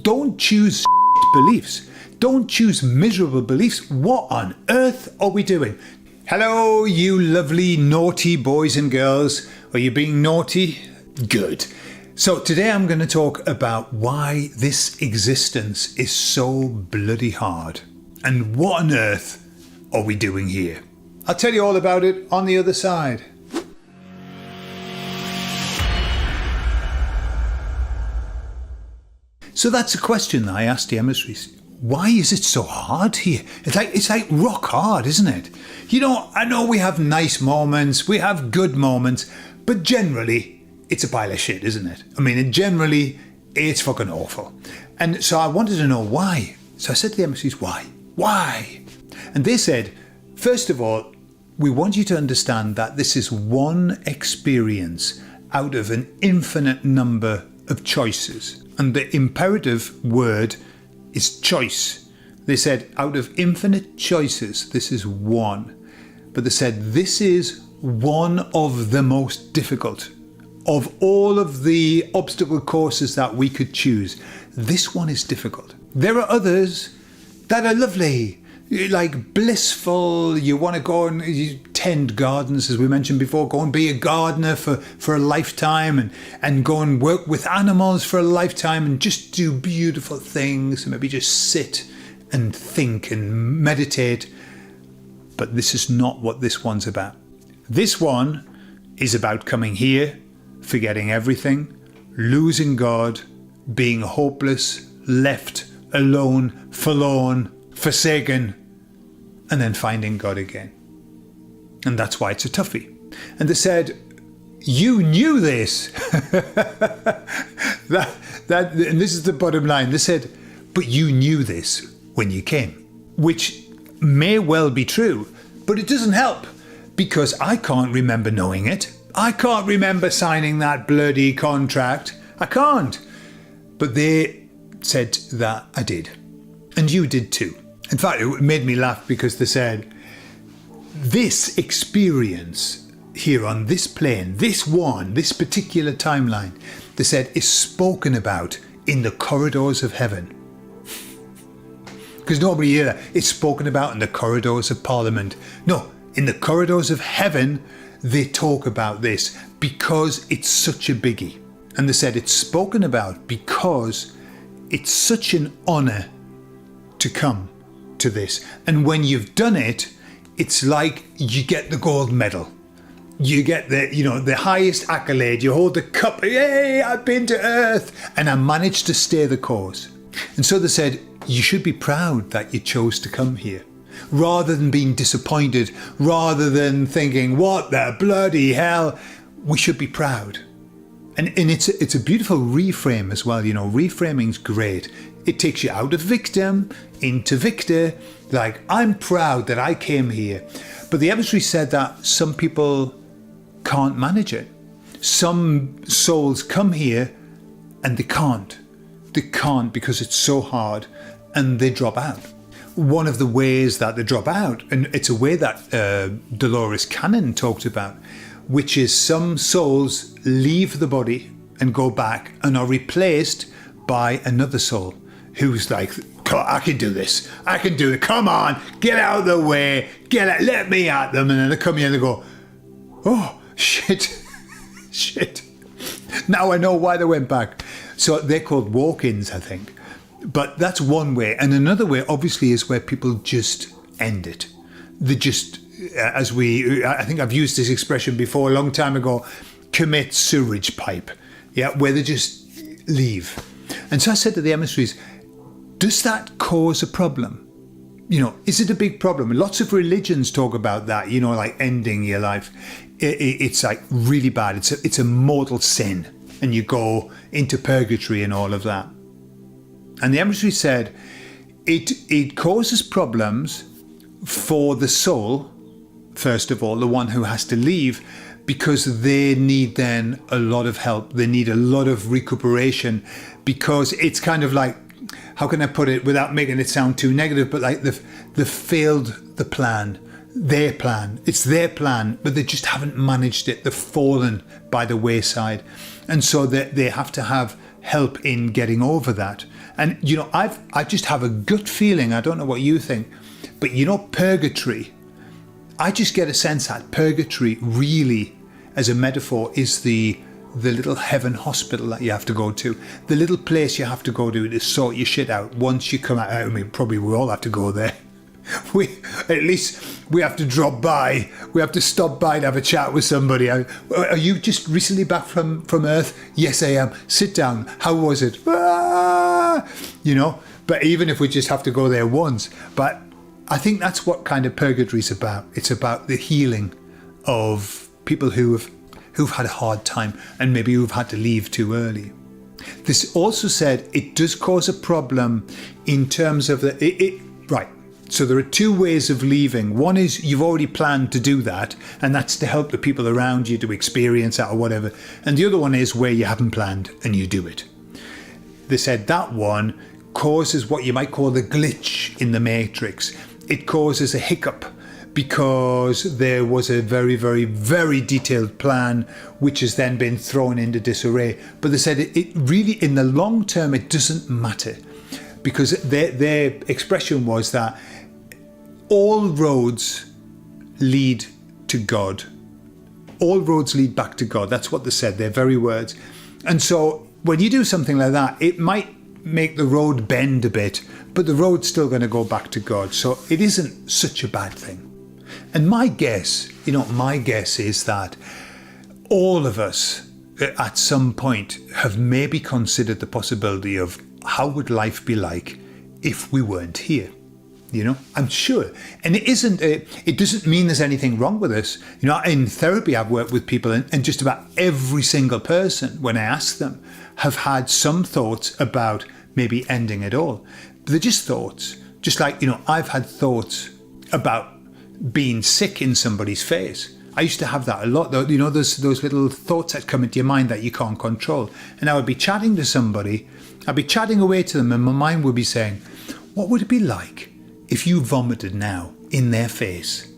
don't choose beliefs. Don't choose miserable beliefs. What on earth are we doing? Hello, you lovely naughty boys and girls. Are you being naughty? Good. So today I'm going to talk about why this existence is so bloody hard. And what on earth are we doing here? I'll tell you all about it on the other side. So that's a question that I asked the emissaries. Why is it so hard here? It's like rock hard, isn't it? You know, I know we have nice moments, we have good moments, but generally it's a pile of shit, isn't it? I mean, generally it's fucking awful. And so I wanted to know why. So I said to the emissaries, why? Why? And they said, first of all, we want you to understand that this is one experience out of an infinite number of choices. And the imperative word is choice. They said, out of infinite choices, this is one. But they said, this is one of the most difficult. Of all of the obstacle courses that we could choose, this one is difficult. There are others that are lovely, like blissful. You want to go and you tend gardens, as we mentioned before, go and be a gardener for a lifetime and go and work with animals for a lifetime and just do beautiful things and maybe just sit and think and meditate. But this is not what this one's about. This one is about coming here, forgetting everything, losing God, being hopeless, left alone, forlorn, forsaken, and then finding God again. And that's why it's a toughie. And they said, you knew this. And this is the bottom line. They said, but you knew this when you came, which may well be true, but it doesn't help because I can't remember knowing it. I can't remember signing that bloody contract. I can't. But they said that I did. And you did too. In fact, it made me laugh because they said, this experience here on this plane, this particular timeline, they said, is spoken about in the corridors of heaven. Because nobody here is spoken about in the corridors of Parliament. No, in the corridors of heaven, they talk about this because it's such a biggie. And they said it's spoken about because it's such an honour to come to this. And when you've done it, it's like you get the gold medal. You get the highest accolade. You hold the cup. Yay, I've been to Earth and I managed to stay the course. And so they said, you should be proud that you chose to come here. Rather than being disappointed, rather than thinking, what the bloody hell, we should be proud. And it's a beautiful reframe as well. You know, reframing's great. It takes you out of victim into victor. Like, I'm proud that I came here. But the emissary said that some people can't manage it. Some souls come here and they can't. They can't because it's so hard and they drop out. One of the ways that they drop out, and it's a way that Dolores Cannon talked about, which is some souls leave the body and go back and are replaced by another soul who's like, I can do this. I can do it. Come on, get out of the way. Get out, let me at them. And then they come here and they go, oh, shit, shit. Now I know why they went back. So they're called walk-ins, I think. But that's one way. And another way, obviously, is where people just end it. They just, I think I've used this expression before a long time ago, commit sewage pipe. Yeah, where they just leave. And so I said to the emissaries, does that cause a problem? You know, is it a big problem? Lots of religions talk about that, you know, like ending your life. It's like really bad. It's a mortal sin. And you go into purgatory and all of that. And the emissary said, it causes problems for the soul, first of all, the one who has to leave, because they need then a lot of help. They need a lot of recuperation, because it's kind of like, how can I put it without making it sound too negative, but like they've failed the plan, their plan. It's their plan, but they just haven't managed it. They've fallen by the wayside. And so they have to have help in getting over that. And, I just have a gut feeling, I don't know what you think, but purgatory, I just get a sense that purgatory really, as a metaphor, is the little heaven hospital that you have to go to, the little place you have to go to sort your shit out once you come out. I mean, probably we all have to go there. At least we have to drop by. We have to stop by and have a chat with somebody. Are you just recently back from Earth? Yes, I am. Sit down. How was it? But even if we just have to go there once. But I think that's what kind of purgatory's about. It's about the healing of people who've had a hard time and maybe who've had to leave too early. This also said it does cause a problem in terms of right. So there are two ways of leaving. One is you've already planned to do that, and that's to help the people around you to experience that or whatever. And the other one is where you haven't planned and you do it. They said that one causes what you might call the glitch in the matrix. It causes a hiccup because there was a very, very, very detailed plan which has then been thrown into disarray. But they said it really, in the long term, it doesn't matter, because their expression was that all roads lead to God. All roads lead back to God. That's what they said, their very words. And so when you do something like that, it might make the road bend a bit, but the road's still going to go back to God. So it isn't such a bad thing. And my guess is that all of us at some point have maybe considered the possibility of how would life be like if we weren't here. I'm sure. And it doesn't mean there's anything wrong with us. In therapy, I've worked with people, and just about every single person, when I ask them, have had some thoughts about maybe ending it all. But they're just thoughts. Just like, I've had thoughts about being sick in somebody's face. I used to have that a lot, though. Those little thoughts that come into your mind that you can't control. And I would be chatting to somebody, I'd be chatting away to them, and my mind would be saying, what would it be like if you vomited now in their face?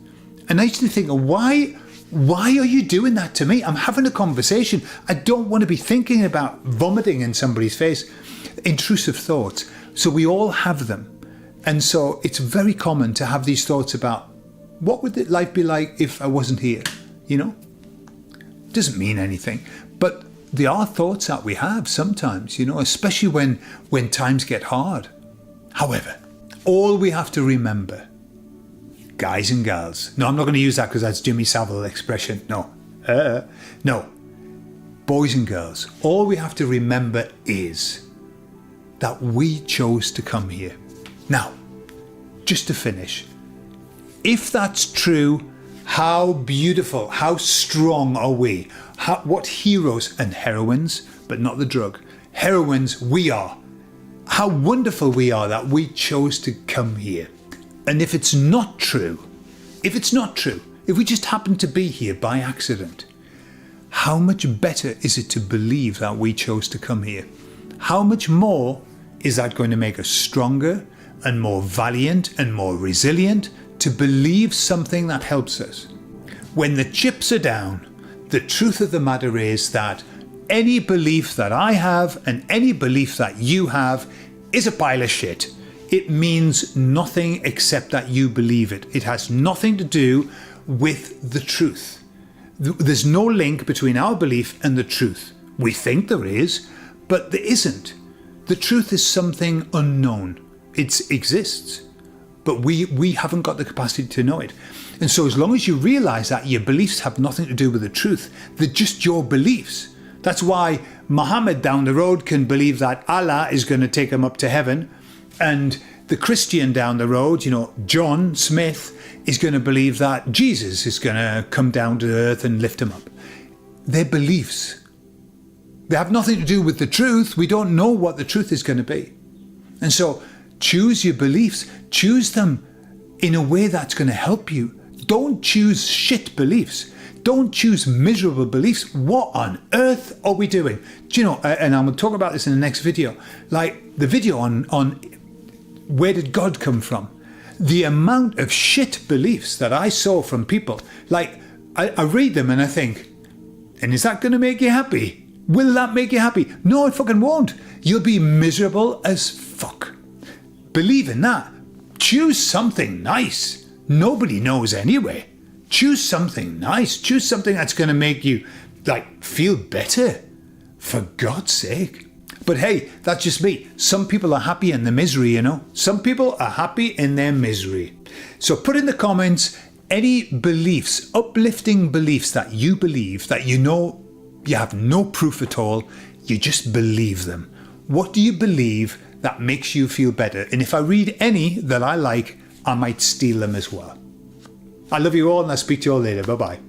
And I used to think, why are you doing that to me? I'm having a conversation. I don't want to be thinking about vomiting in somebody's face. Intrusive thoughts. So we all have them. And so it's very common to have these thoughts about, what would life be like if I wasn't here? Doesn't mean anything. But there are thoughts that we have sometimes, especially when times get hard. However, all we have to remember, guys and gals, no, I'm not going to use that because that's Jimmy Savile expression. No. Boys and girls, all we have to remember is that we chose to come here. Now, just to finish, if that's true, how beautiful, how strong are we? What heroes and heroines, but not the drug, heroines we are. How wonderful we are that we chose to come here. And if it's not true, if we just happen to be here by accident, how much better is it to believe that we chose to come here? How much more is that going to make us stronger and more valiant and more resilient to believe something that helps us? When the chips are down, the truth of the matter is that any belief that I have and any belief that you have is a pile of shit. It means nothing except that you believe it. It has nothing to do with the truth. There's no link between our belief and the truth. We think there is, but there isn't. The truth is something unknown. It exists, but we haven't got the capacity to know it. And so as long as you realize that your beliefs have nothing to do with the truth, they're just your beliefs. That's why Muhammad down the road can believe that Allah is going to take him up to heaven, and the Christian down the road, John Smith, is going to believe that Jesus is going to come down to earth and lift him up. They're beliefs. They have nothing to do with the truth. We don't know what the truth is going to be. And so choose your beliefs. Choose them in a way that's going to help you. Don't choose shit beliefs. Don't choose miserable beliefs. What on earth are we doing? Do you know, and I'm going to talk about this in the next video, like the video on where did God come from? The amount of shit beliefs that I saw from people, like I read them and I think, and is that going to make you happy? Will that make you happy? No, it fucking won't. You'll be miserable as fuck. Believe in that. Choose something nice. Nobody knows anyway. Choose something nice. Choose something that's going to make you, feel better. For God's sake. But hey, that's just me. Some people are happy in the misery, you know. Some people are happy in their misery. So put in the comments any beliefs, uplifting beliefs that you believe, that you know you have no proof at all, you just believe them. What do you believe that makes you feel better? And if I read any that I like, I might steal them as well. I love you all and I'll speak to you all later. Bye-bye.